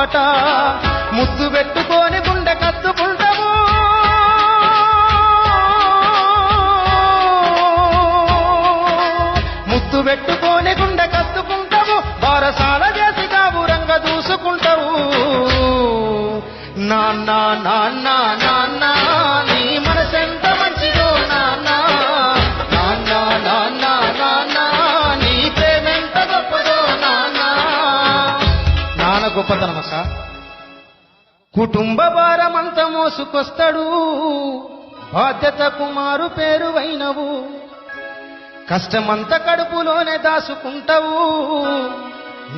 మావట ముద్దు పెట్టుకొని గుండె కత్తుకుంటాము ముద్దు పెట్టుకొని గుండె కత్తుకుంటాము బారసాల చేసి గాబురంగ దూసుకుంటావు నాన్న నాన్న నాన్న నీ మనసెంత మంచిదో నాన్న నాన్న నాన్న నాన్న నీ ప్రేమెంత గొప్పదో నాన్న నాన్న గొప్పతనమక్క కుటుంబ భారమంత మోసుకొస్తాడు బాధ్యత కుమారు పేరువైనవు కష్టమంత కడుపులోనే దాసుకుంటావు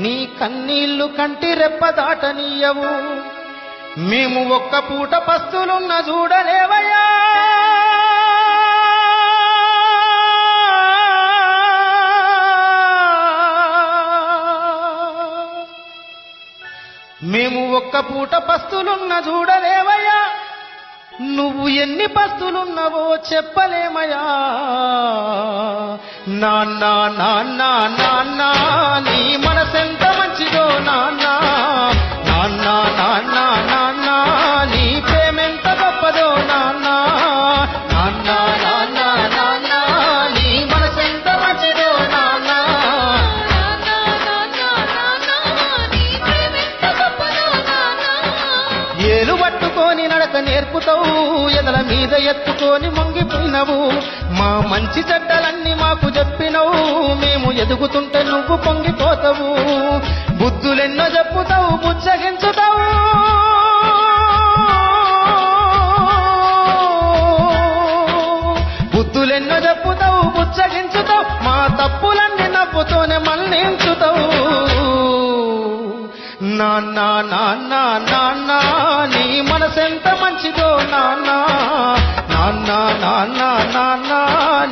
నీ కన్నీళ్లు కంటి రెప్ప దాటనీయవు మేము ఒక్క పూట పస్తులున్న చూడలేవయ్యా మేము ఒక్క పూట పస్తులున్న చూడలేవయ్యా నువ్వు ఎన్ని పస్తులున్నవో చెప్పలేమయ్యా నాన్న నాన్న నాన్న నీ మనసెంత మంచిదో నాన్న నాన్న నాన్న నాన్న నీ ప్రేమెంత గొప్పదో నాన్న నాన్న నాన్న నాన్న నీ మనసెంత మంచిదో నాన్న ఏలు పట్టుకొని నడక నేర్పుతావు ఎదల మీద ఎత్తుకొని మొంగిపోయినవు మా మంచి చెడ్డలన్నీ మాకు చెప్పినవు మేము ఎదుగుతుంటే నువ్వు పొంగిపోతావు బుద్ధులెన్నో చెప్పుతావు బుచ్చగించుతావు బుద్ధులెన్నో చెప్పుతావు బుచ్చగించుతావు మా తప్పులన్నీ నవ్వుతోనే మళ్ళించుతావు నాన్న నాన్న నాన్న నీ మనసెంత మంచిదో నాన్న నాన్న నాన్న నాన్న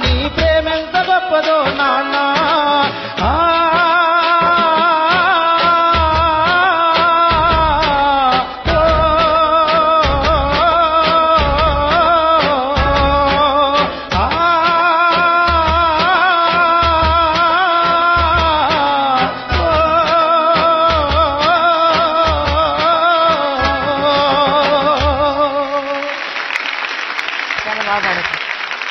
నీ ప్రేమెంత గొప్పదో నాన్న